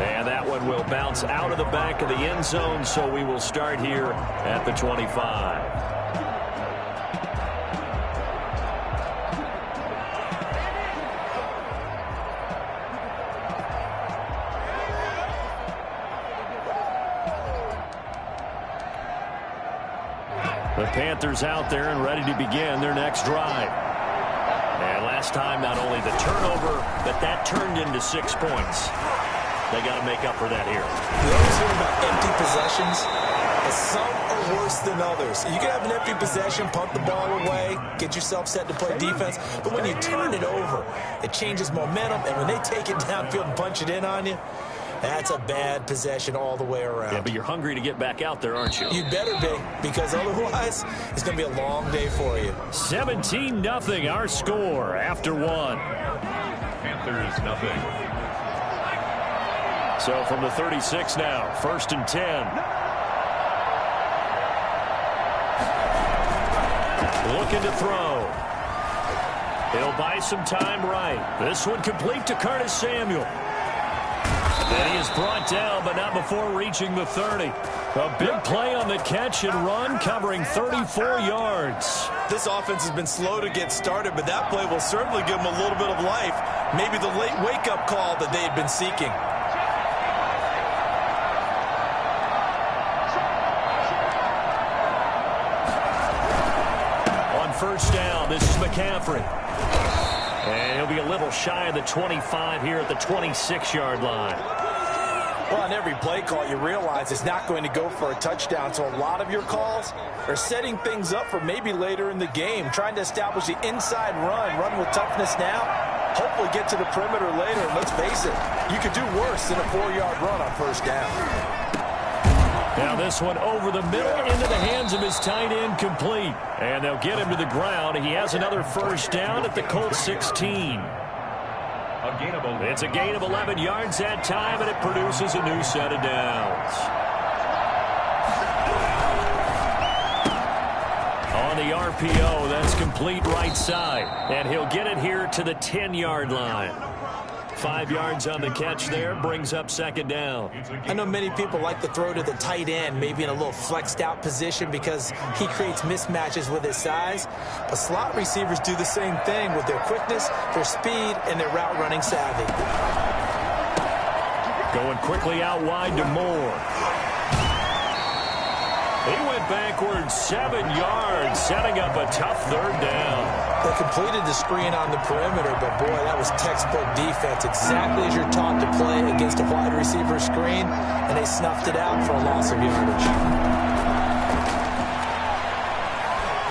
And that one will bounce out of the back of the end zone, so we will start here at the 25. The Panthers out there and ready to begin their next drive. And last time, not only the turnover, but that turned into 6 points. They got to make up for that here. We always hear about empty possessions, but some are worse than others. You can have an empty possession, punt the ball away, get yourself set to play defense, but when you turn it over, it changes momentum, and when they take it downfield and punch it in on you, that's a bad possession all the way around. Yeah, but you're hungry to get back out there, aren't you? You better be, because otherwise it's going to be a long day for you. 17-0 our score after one. Panthers nothing. So from the 36 now, 1st and 10. Looking to throw. He'll buy some time right. This one complete to Curtis Samuel. And he is brought down, but not before reaching the 30. A big play on the catch and run, covering 34 yards. This offense has been slow to get started, but that play will certainly give them a little bit of life. Maybe the late wake-up call that they had been seeking. On 1st down, this is McCaffrey. And he'll be a little shy of the 25 here at the 26-yard line. Well, on every play call, you realize it's not going to go for a touchdown, so a lot of your calls are setting things up for maybe later in the game, trying to establish the inside run with toughness now, hopefully get to the perimeter later, and let's face it, you could do worse than a 4-yard run on 1st down. Now this one over the middle into the hands of his tight end, complete. And they'll get him to the ground. He has another 1st down at the Colts 16. It's a gain of 11 yards that time, and it produces a new set of downs. On the RPO, that's complete right side. And he'll get it here to the 10-yard line. 5 yards on the catch there, brings up 2nd down. I know many people like to throw to the tight end, maybe in a little flexed out position because he creates mismatches with his size. But slot receivers do the same thing with their quickness, their speed, and their route running savvy. Going quickly out wide to Moore. He went backwards 7 yards, setting up a tough 3rd down. They completed the screen on the perimeter, but boy, that was textbook defense, exactly as you're taught to play against a wide receiver screen, and they snuffed it out for a loss of yardage.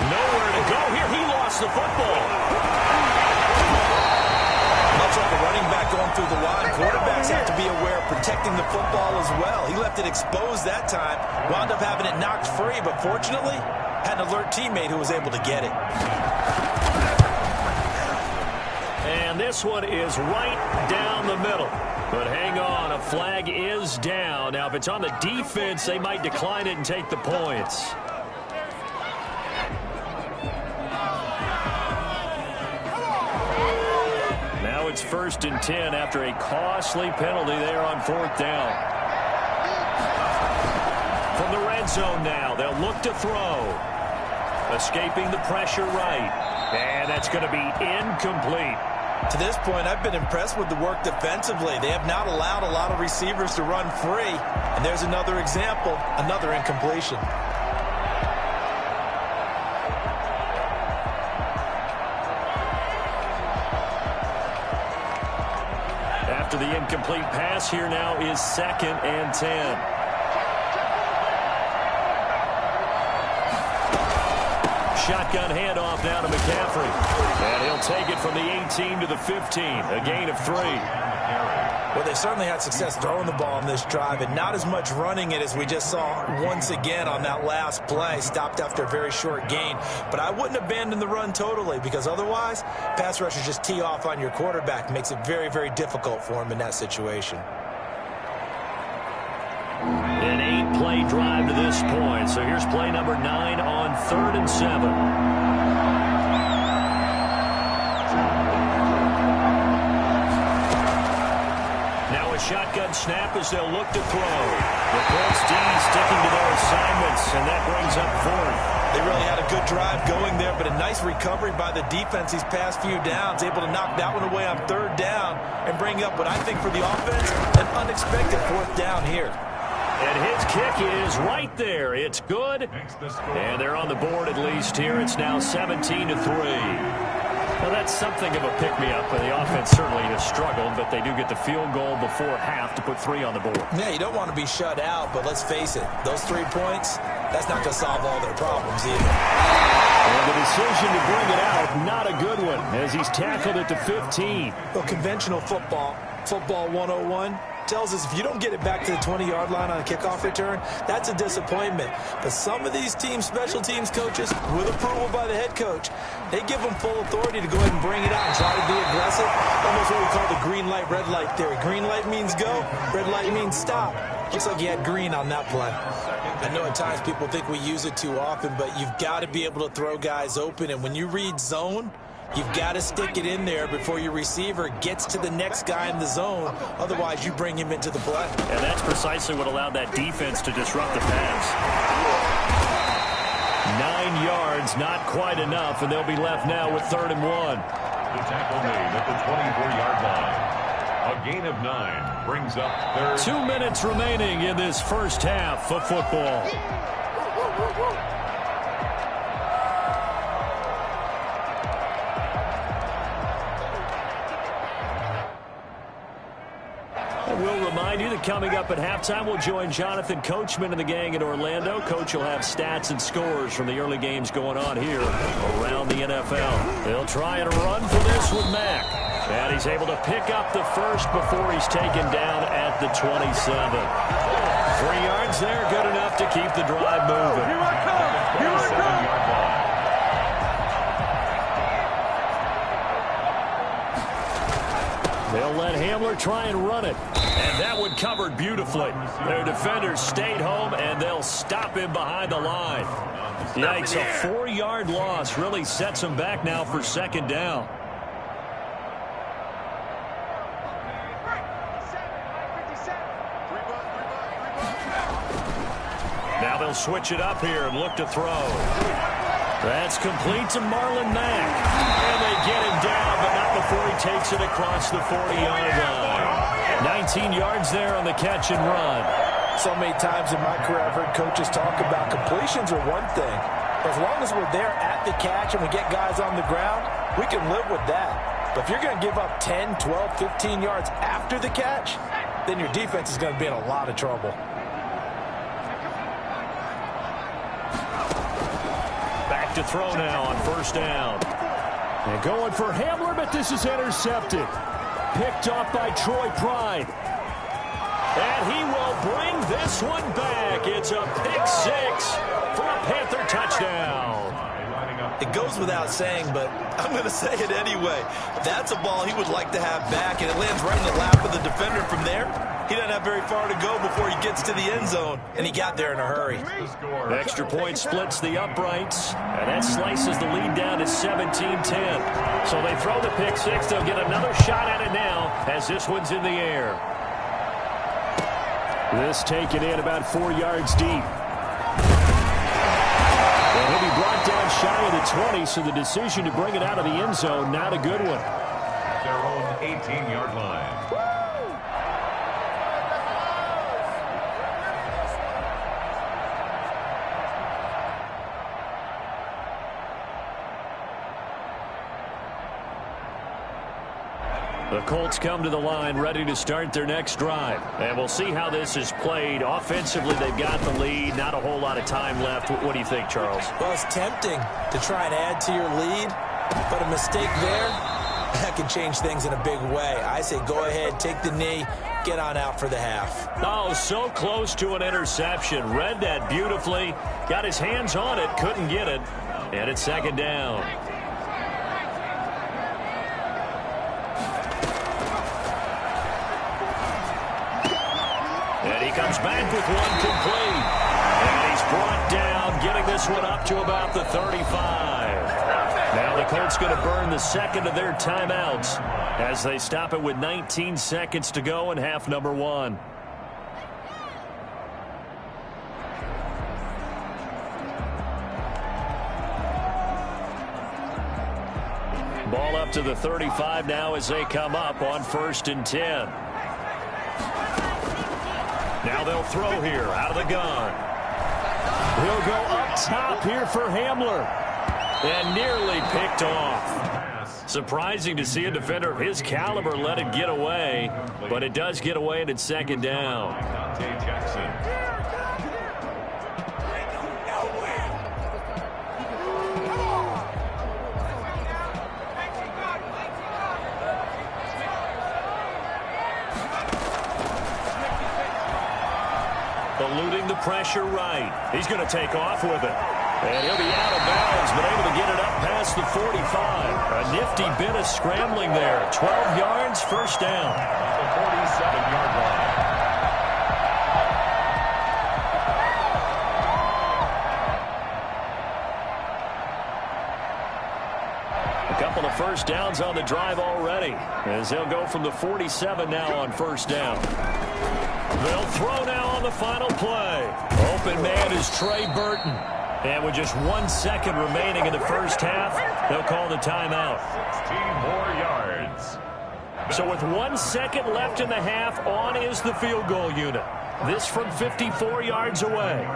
Nowhere to go here. He lost the football. Much like a running back going through the line, quarterbacks have to be aware of protecting the football as well. He left it exposed that time, wound up having it knocked free, but fortunately, had an alert teammate who was able to get it. And this one is right down the middle. But hang on, a flag is down. Now, if it's on the defense, they might decline it and take the points. Now it's 1st and 10 after a costly penalty there on 4th down. From the red zone now, they'll look to throw. Escaping the pressure right. And that's going to be incomplete. To this point, I've been impressed with the work defensively. They have not allowed a lot of receivers to run free. And there's another example, another incompletion. After the incomplete pass, here now is 2nd and 10. Shotgun handoff now to McCaffrey. And he'll take it from the 18 to the 15. A gain of 3. Well, they certainly had success throwing the ball on this drive, and not as much running it as we just saw once again on that last play. Stopped after a very short gain. But I wouldn't abandon the run totally, because otherwise, pass rushers just tee off on your quarterback. Makes it very, very difficult for him in that situation. An 8-play drive to this point. So here's play number 9 on 3rd and 7. shotgun snap as they'll look to throw. The Colts D sticking to their assignments, and that brings up fourth. They really had a good drive going there, but a nice recovery by the defense these past few downs, able to knock that one away on third down and bring up what I think for the offense, an unexpected fourth down here. And his kick is right there. It's good. And they're on the board at least here. It's now 17-3. Well, that's something of a pick-me-up, and the offense certainly has struggled, but they do get the field goal before half to put 3 on the board. Yeah, you don't want to be shut out, but let's face it, those 3 points, that's not going to solve all their problems either. And the decision to bring it out, not a good one, as he's tackled at the 15. Well, conventional football 101, tells us if you don't get it back to the 20-yard line on a kickoff return, that's a disappointment. But some of these teams, special teams coaches, with approval by the head coach, they give them full authority to go ahead and bring it out and try to be aggressive. Almost what we call the green light, red light theory. Green light means go, red light means stop. Looks like you had green on that play. I know at times people think we use it too often, but you've got to be able to throw guys open. And when you read zone, you've got to stick it in there before your receiver gets to the next guy in the zone. Otherwise, you bring him into the play. And that's precisely what allowed that defense to disrupt the pass. 9 yards, not quite enough, and they'll be left now with 3rd and 1. The tackle made at the 24-yard line. A gain of 9 brings up 3rd. 2 minutes remaining in this first half of football. We'll remind you that coming up at halftime, we'll join Jonathan Coachman and the gang in Orlando. Coach will have stats and scores from the early games going on here around the NFL. They'll try and run for this with Mack. And he's able to pick up the first before he's taken down at the 27. 3 yards there, good enough to keep the drive moving. Here I come! Here I come! They'll let Hamler try and run it. And that one covered beautifully. Their defenders stayed home, and they'll stop him behind the line. Yikes, a 4-yard loss really sets him back now for 2nd down. Now they'll switch it up here and look to throw. That's complete to Marlon Mack. And they get him down, but not before he takes it across the 40-yard line. 19 yards there on the catch and run. So many times in my career I've heard coaches talk about completions are one thing. But as long as we're there at the catch and we get guys on the ground, we can live with that. But if you're going to give up 10, 12, 15 yards after the catch, then your defense is going to be in a lot of trouble. Back to throw now on 1st down. And going for Hamler, but this is intercepted. Picked off by Troy Pride. And he will bring this one back. It's a pick 6 for a Panther touchdown. It goes without saying, but I'm going to say it anyway. That's a ball he would like to have back, and it lands right in the lap of the defender from there. He doesn't have very far to go before he gets to the end zone, and he got there in a hurry. Extra point splits the uprights, and that slices the lead down to 17-10. So they throw the pick 6. They'll get another shot at it now as this one's in the air. This taken in about 4 yards deep. And he'll be brought down shy of the 20, so the decision to bring it out of the end zone, not a good one. Their own 18-yard line. The Colts come to the line ready to start their next drive. And we'll see how this is played. Offensively, they've got the lead. Not a whole lot of time left. What do you think, Charles? Well, it's tempting to try and add to your lead, but a mistake there, that can change things in a big way. I say go ahead, take the knee, get on out for the half. Oh, so close to an interception. Read that beautifully. Got his hands on it, couldn't get it. And it's 2nd down. And he comes back with one complete. And he's brought down, getting this one up to about the 35. Now the Colts going to burn the 2nd of their timeouts. as they stop it with 19 seconds to go in half number one. Ball up to the 35 now as they come up on 1st and 10. Now they'll throw here out of the gun. He'll go up top here for Hamler. And nearly picked off. Surprising to see a defender of his caliber let it get away. But it does get away and it's 2nd down. Eluding the pressure right. He's going to take off with it. And he'll be out of bounds, but able to get it up past the 45. A nifty bit of scrambling there. 12 yards, 1st down. The 47-yard line. A couple of 1st downs on the drive already, as they'll go from the 47 now on 1st down. They'll throw now on the final play. Open man is Trey Burton. And with just 1 second remaining in the 1st half, they'll call the timeout. 16 more yards. So with 1 second left in the half, on is the field goal unit. This from 54 yards away.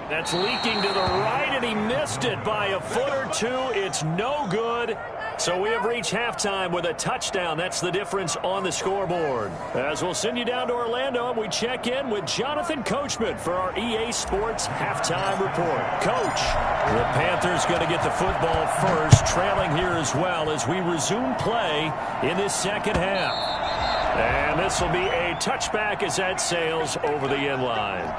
That's leaking to the right, and he missed it by a foot or two. It's no good. So we have reached halftime with a touchdown. That's the difference on the scoreboard. As we'll send you down to Orlando, and we check in with Jonathan Coachman for our EA Sports Halftime Report. Coach, the Panthers going to get the football first, trailing here as well as we resume play in this 2nd half. And this will be a touchback as that sails over the end line.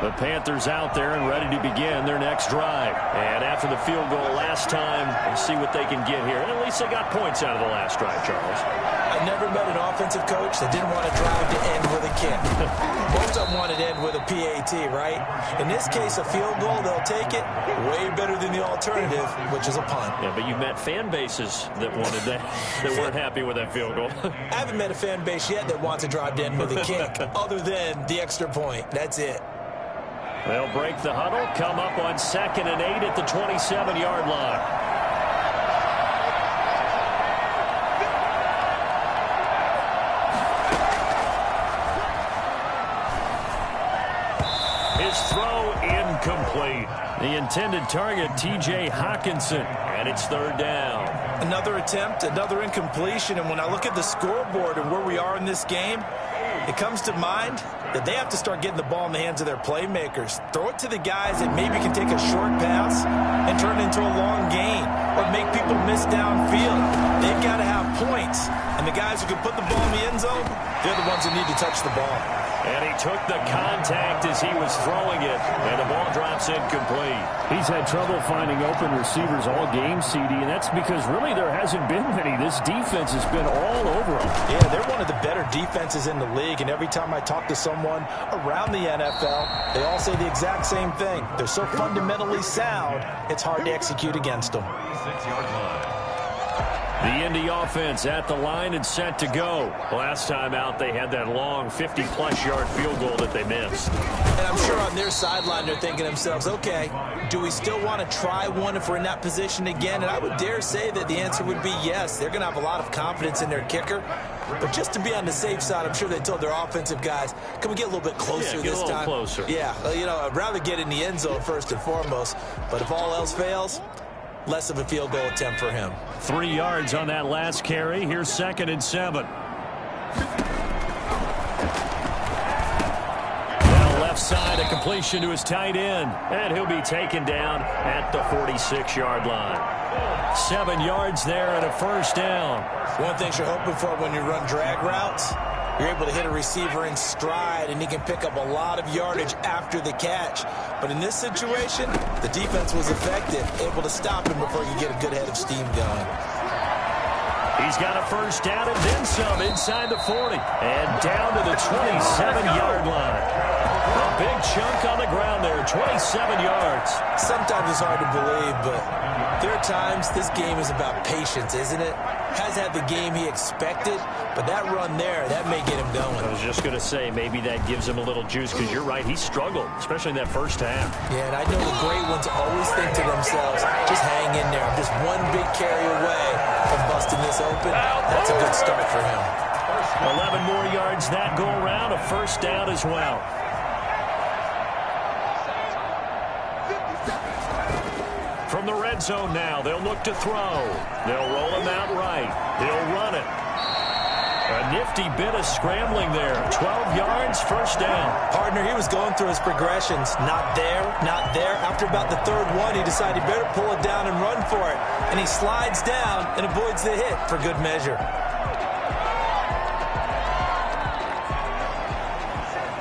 The Panthers out there and ready to begin their next drive. And after the field goal last time, we'll see what they can get here. At least they got points out of the last drive, Charles. I never met an offensive coach that didn't want to drive to end with a kick. Most of them wanted to end with a PAT, right? In this case, a field goal, they'll take it way better than the alternative, which is a punt. Yeah, but you've met fan bases that wanted that, that weren't happy with that field goal. I haven't met a fan base yet that wants to drive to end with a kick, other than the extra point. That's it. They'll break the huddle, come up on 2nd and 8 at the 27-yard line. His throw incomplete. The intended target, T.J. Hawkinson, and it's 3rd down. Another attempt, another incompletion, and when I look at the scoreboard and where we are in this game, it comes to mind that they have to start getting the ball in the hands of their playmakers. Throw it to the guys that maybe can take a short pass and turn it into a long gain or make people miss downfield. They've got to have points. And the guys who can put the ball in the end zone, they're the ones that need to touch the ball. And he took the contact as he was throwing it, and the ball drops incomplete. He's had trouble finding open receivers all game, CD, and that's because really there hasn't been many. This defense has been all over him. Yeah, they're one of the better defenses in the league, and every time I talk to someone around the NFL, they all say the exact same thing. They're so fundamentally sound, it's hard to execute against them. 6-yard line. The Indy offense at the line and set to go. Last time out, they had that long 50-plus yard field goal that they missed. And I'm sure on their sideline, they're thinking to themselves, okay, do we still want to try one if we're in that position again? And I would dare say that the answer would be yes. They're going to have a lot of confidence in their kicker. But just to be on the safe side, I'm sure they told their offensive guys, can we get a little bit closer this time? Closer. Yeah, you know, I'd rather get in the end zone first and foremost. But if all else fails, less of a field goal attempt for him. 3 yards on that last carry. Here's 2nd and 7. Now left side, a completion to his tight end. And he'll be taken down at the 46-yard line. 7 yards there and a 1st down. One thing you're hoping for when you run drag routes, you're able to hit a receiver in stride, and he can pick up a lot of yardage after the catch. But in this situation, the defense was effective, able to stop him before he could get a good head of steam going. He's got a first down and then some inside the 40. And down to the 27-yard line. A big chunk on the ground there, 27 yards. Sometimes it's hard to believe, but there are times this game is about patience, isn't it? Has had the game he expected, but that run there, that may get him going. I was just going to say, maybe that gives him a little juice, because you're right, he struggled, especially in that first half. Yeah, and I know the great ones always think to themselves, just hang in there. I'm just one big carry away from busting this open. That's a good start for him. 11 more yards that go around, a first down as well. From the red zone now, they'll look to throw. They'll roll him out right. He'll run it. A nifty bit of scrambling there. 12 yards, first down. Partner, he was going through his progressions. Not there, not there. After about the third one, he decided he better pull it down and run for it. And he slides down and avoids the hit for good measure.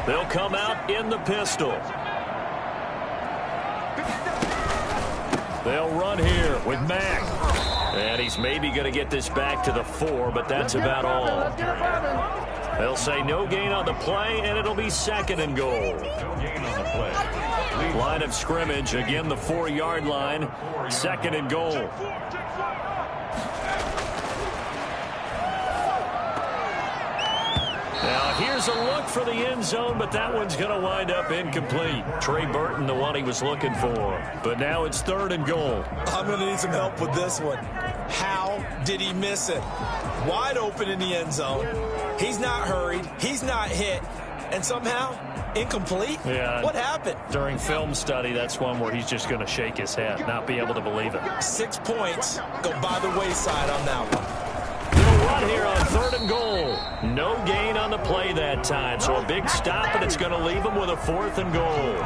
They'll come out in the pistol. They'll run here with Mack. And he's maybe going to get this back to the 4, but that's about all. They'll say no gain on the play, and it'll be second and goal. No gain on the play. Line of scrimmage, again the 4-yard line, second and goal. Now, here's a look for the end zone, but that one's going to wind up incomplete. Trey Burton, the one he was looking for. But now it's third and goal. I'm going to need some help with this one. How did he miss it? Wide open in the end zone. He's not hurried. He's not hit. And somehow, incomplete? Yeah. What happened? During film study, that's one where he's just going to shake his head, not be able to believe it. 6 points go by the wayside on that one. He'll run here on third and goal. No gain on the play that time, so a big stop, and it's going to leave him with a fourth and goal.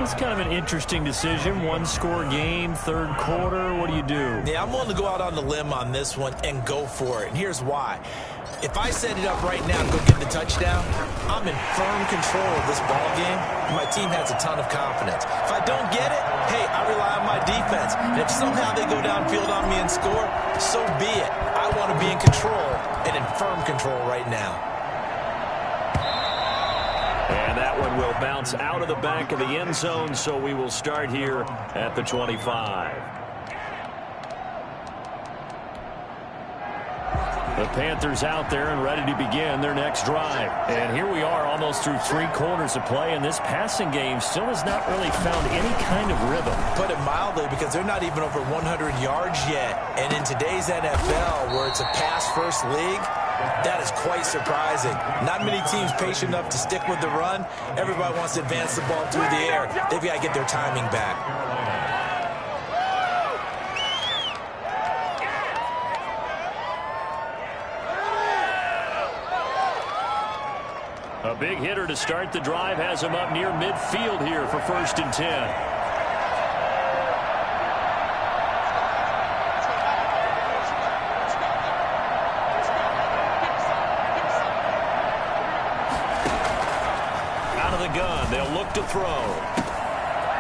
It's kind of an interesting decision. One-score game, third quarter. What do you do? Yeah, I'm willing to go out on the limb on this one and go for it. And here's why. If I set it up right now and go get the touchdown, I'm in firm control of this ball game, and my team has a ton of confidence. If I don't get it, hey, I rely on my defense. And if somehow they go downfield on me and score, so be it. I want to be in control and in firm control right now. And that one will bounce out of the back of the end zone, so we will start here at the 25. The Panthers out there and ready to begin their next drive. And here we are almost through 3 quarters of play, and this passing game still has not really found any kind of rhythm. Put it mildly, because they're not even over 100 yards yet. And in today's NFL, where it's a pass-first league, that is quite surprising. Not many teams patient enough to stick with the run. Everybody wants to advance the ball through the air. They've got to get their timing back. A big hitter to start the drive has him up near midfield here for first and 10. Out of the gun, they'll look to throw.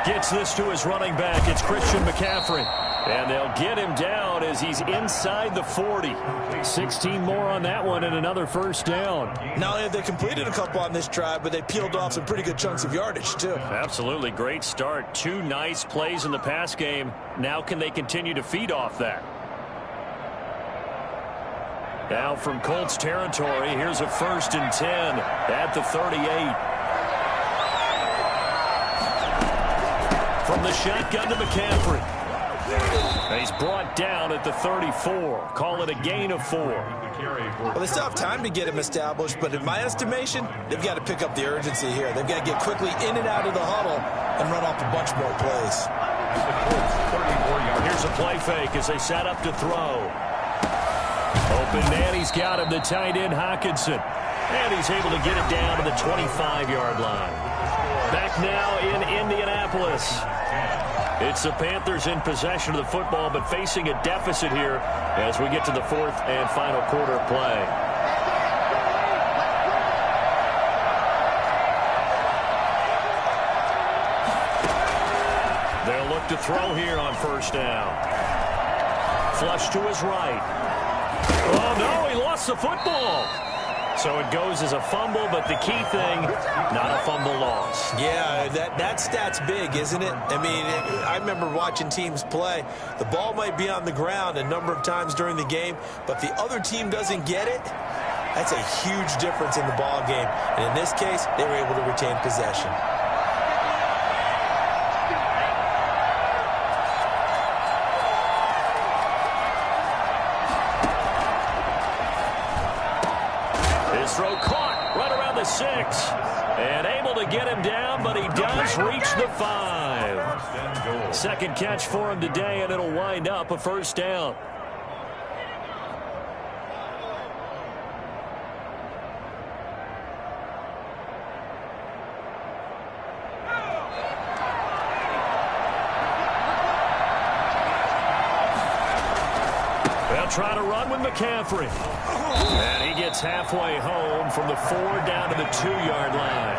Gets this to his running back. It's Christian McCaffrey. And they'll get him down as he's inside the 40. 16 more on that one and another first down. Not only have they completed a couple on this drive, but they peeled off some pretty good chunks of yardage, too. Absolutely. Great start. 2 nice plays in the pass game. Now can they continue to feed off that? Now from Colts territory, here's a first and 10 at the 38. From the shotgun to McCaffrey. He's brought down at the 34. Call it a gain of 4. Well, they still have time to get him established, but in my estimation, they've got to pick up the urgency here. They've got to get quickly in and out of the huddle and run off a bunch more plays. Here's a play fake as they set up to throw. Open man, he's got him, the tight end Hockenson. And he's able to get it down to the 25-yard line. Back now in Indianapolis. It's the Panthers in possession of the football, but facing a deficit here as we get to the 4th and final quarter of play. They'll look to throw here on first down. Flush to his right. Oh, no, he lost the football. So it goes as a fumble, but the key thing, not a fumble loss. Yeah, that stat's big, isn't it? I mean, I remember watching teams play. The ball might be on the ground a number of times during the game, but the other team doesn't get it. That's a huge difference in the ball game. And in this case, they were able to retain possession. Throw caught right around the 6. And able to get him down, but he does reach the 5. Second catch for him today, and it'll wind up a first down. They'll try to run with McCaffrey. And he gets halfway home from the 4 down to the 2-yard line.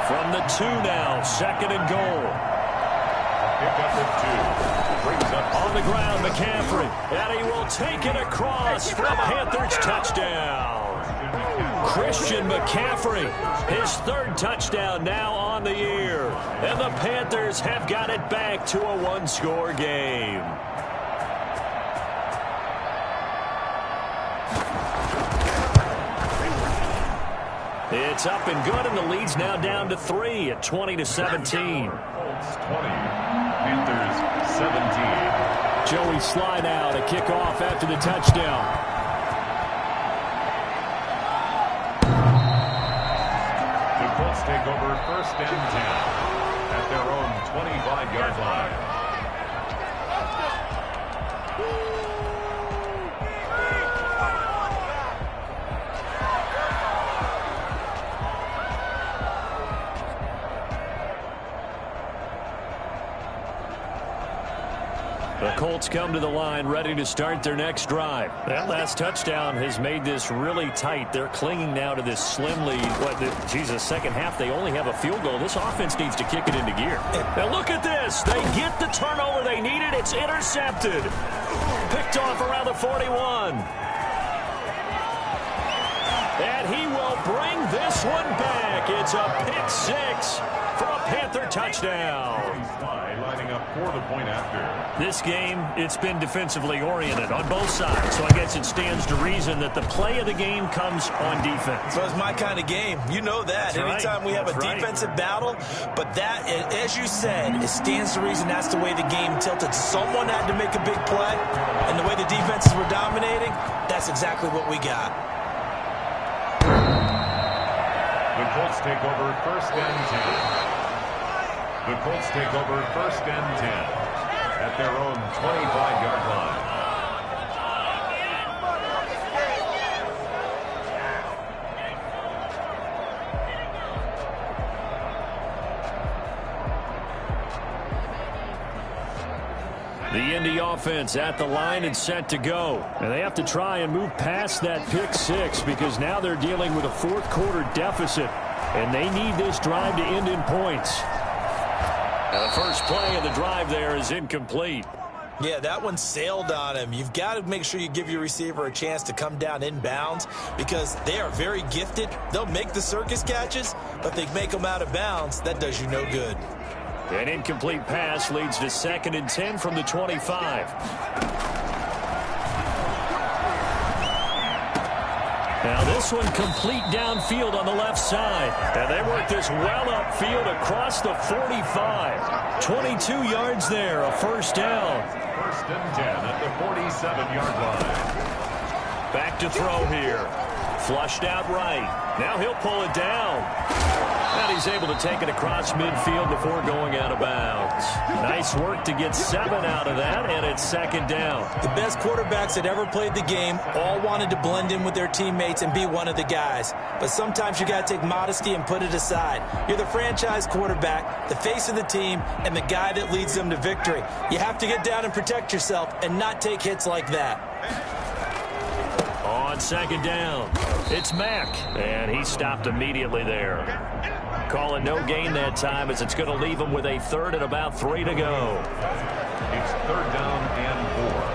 From the 2 now, second and goal. Pick up at 2. Brings up on the ground, McCaffrey. And he will take it across for a Panthers touchdown. Christian McCaffrey, his 3rd touchdown now on the year. And the Panthers have got it back to a 1-score game. It's up and good, and the lead's now down to 3 at 20-17. Colts 20, Panthers 17. Joey slide out, a kickoff after the touchdown. The Colts take over 1st and 10 at their own 25-yard line. The Colts come to the line ready to start their next drive. That last touchdown has made this really tight. They're clinging now to this slim lead. Second half, they only have a field goal. This offense needs to kick it into gear. Now look at this. They get the turnover they needed. It's intercepted. Picked off around the 41. And he will bring this one back. It's a pick 6 for a Panther touchdown. Lining up for the point after. This game, it's been defensively oriented on both sides, so I guess it stands to reason that the play of the game comes on defense. So it's my kind of game. You know that. That's Anytime we have a defensive battle, but that, as you said, it stands to reason that's the way the game tilted. Someone had to make a big play, and the way the defenses were dominating, that's exactly what we got. The Colts take over 1st and 10. The Colts take over 1st and 10 at their own 25-yard line. The Indy offense at the line and set to go. And they have to try and move past that pick 6 because now they're dealing with a 4th quarter deficit. And they need this drive to end in points. The first play of the drive there is incomplete. Yeah, that one sailed on him. You've got to make sure you give your receiver a chance to come down inbounds because they are very gifted. They'll make the circus catches, but they make them out of bounds. That does you no good. An incomplete pass leads to 2nd and 10 from the 25. Now this one complete downfield on the left side. And they work this well upfield across the 45. 22 yards there, a first down. 1st and 10 at the 47-yard line. Back to throw here. Flushed out right. Now he'll pull it down. And he's able to take it across midfield before going out of bounds. Nice work to get 7 out of that, and it's 2nd down. The best quarterbacks that ever played the game all wanted to blend in with their teammates and be one of the guys. But sometimes you got to take modesty and put it aside. You're the franchise quarterback, the face of the team, and the guy that leads them to victory. You have to get down and protect yourself and not take hits like that. On 2nd down, it's Mack, and he stopped immediately there. Calling no gain that time as it's going to leave him with a 3rd and about 3 to go. It's 3rd down and 4.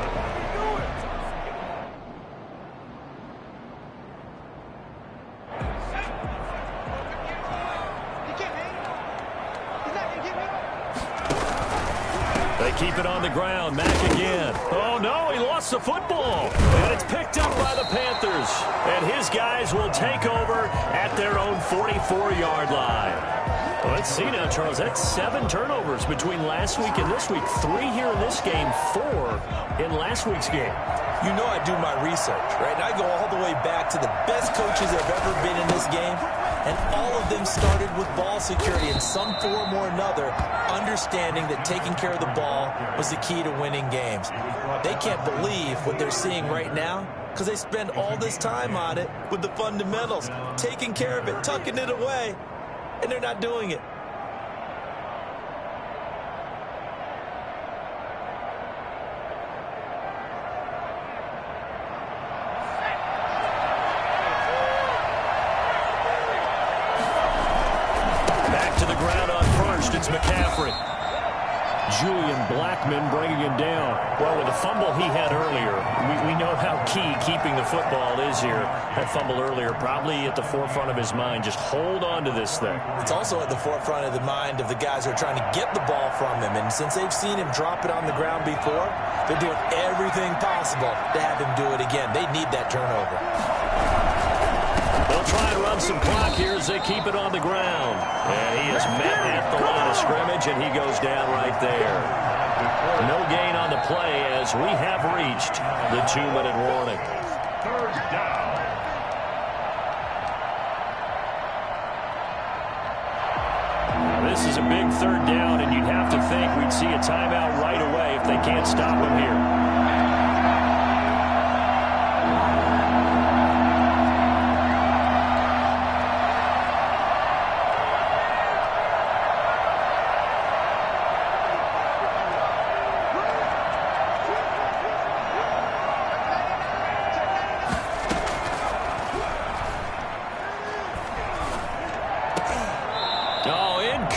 keep it on the ground. Mack again. Oh, no, he lost the football. And it's picked up by the Panthers. And his guys will take over at their own 44-yard line. Well, let's see now, Charles. That's 7 turnovers between last week and this week. 3 here in this game, 4 in last week's game. You know I do my research, right? And I go all the way back to the best coaches that have ever been in this game. And all of them started with ball security in some form or another, understanding that taking care of the ball was the key to winning games. They can't believe what they're seeing right now because they spend all this time on it with the fundamentals, taking care of it, tucking it away, and they're not doing it. It's McCaffrey. Julian Blackmon bringing him down. Well, with the fumble he had earlier, we know how key keeping the football is here. That fumble earlier probably at the forefront of his mind. Just hold on to this thing. It's also at the forefront of the mind of the guys who are trying to get the ball from him. And since they've seen him drop it on the ground before, they're doing everything possible to have him do it again. They need that turnover. They'll try and run some clock here as they keep it on the ground. And he is met at the line of scrimmage, and he goes down right there. No gain on the play as we have reached the 2-minute warning. 3rd down. This is a big 3rd down, and you'd have to think we'd see a timeout right away if they can't stop him here.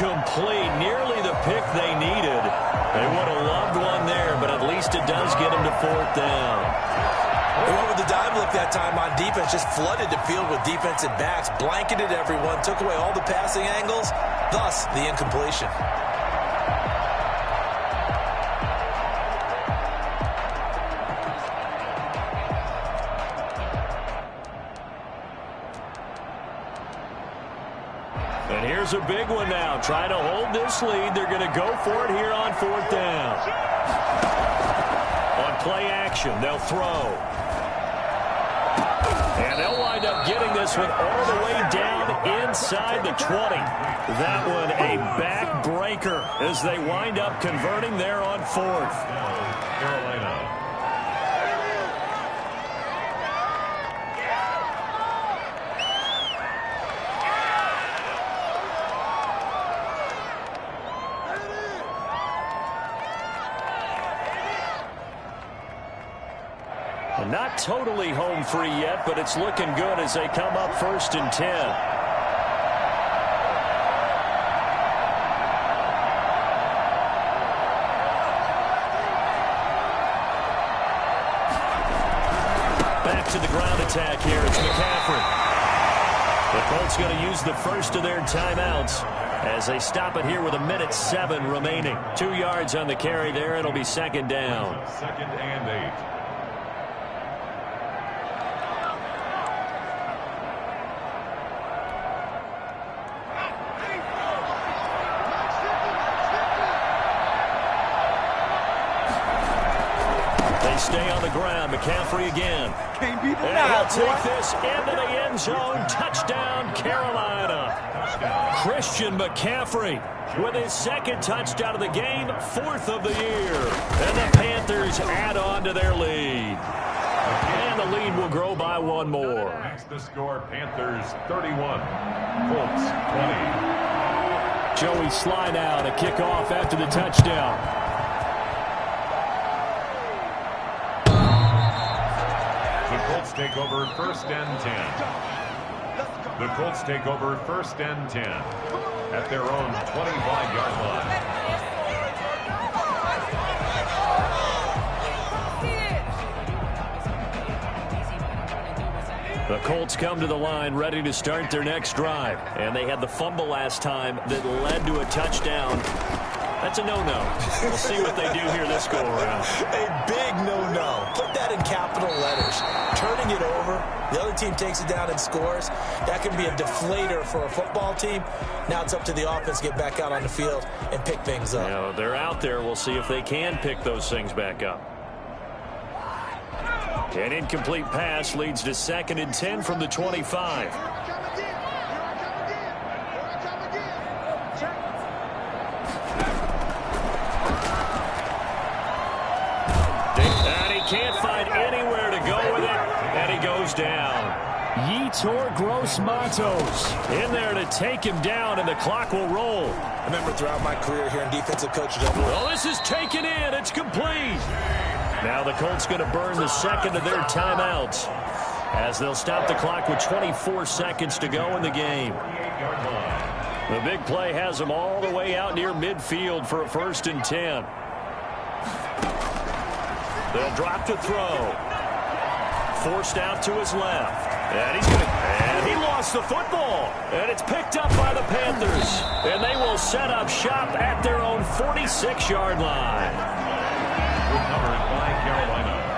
Complete, nearly the pick they needed. They would have loved one there, but at least it does get them to 4th down. They went with the dive look that time on defense, just flooded the field with defensive backs, blanketed everyone, took away all the passing angles, thus the incompletion. And here's a big one now. Trying to hold this lead. They're going to go for it here on 4th down. On play action, they'll throw. And they'll wind up getting this one all the way down inside the 20. That one a backbreaker as they wind up converting there on 4th. Carolina. Not totally home free yet, but it's looking good as they come up 1st and 10. Back to the ground attack here. It's McCaffrey. The Colts going to use the first of their timeouts as they stop it here with 1:07 remaining. 2 yards on the carry there. It'll be 2nd down. 2nd and 8. Stay on the ground. McCaffrey again. Can't beat and now, he'll take this into the end zone. Touchdown, Carolina. Christian McCaffrey with his 2nd touchdown of the game, 4th of the year. And the Panthers add on to their lead. And the lead will grow by 1 more. That's the score. Panthers 31, Colts 20. Joey slide out, a kickoff after the touchdown. Colts take over 1st and 10. The Colts take over 1st and 10 at their own 25-yard line. The Colts come to the line ready to start their next drive. And they had the fumble last time that led to a touchdown. That's a no-no. We'll see what they do here this go-around. A big no-no. Put that in capital letters. Turning it over, the other team takes it down and scores. That can be a deflator for a football team. Now it's up to the offense to get back out on the field and pick things up. You know, they're out there. We'll see if they can pick those things back up. An incomplete pass leads to 2nd and 10 from the 25. And he can't find anywhere to go with it, and he goes down. Yetur Gross-Matos in there to take him down, and the clock will roll. I remember throughout my career here in defensive coaching. Well, this is taken in. It's complete. Now the Colts going to burn the second of their timeouts as they'll stop the clock with 24 seconds to go in the game. The big play has them all the way out near midfield for a 1st and 10. They'll drop to throw. Forced out to his left. And he lost the football. And it's picked up by the Panthers. And they will set up shop at their own 46-yard line. Recovered by Carolina.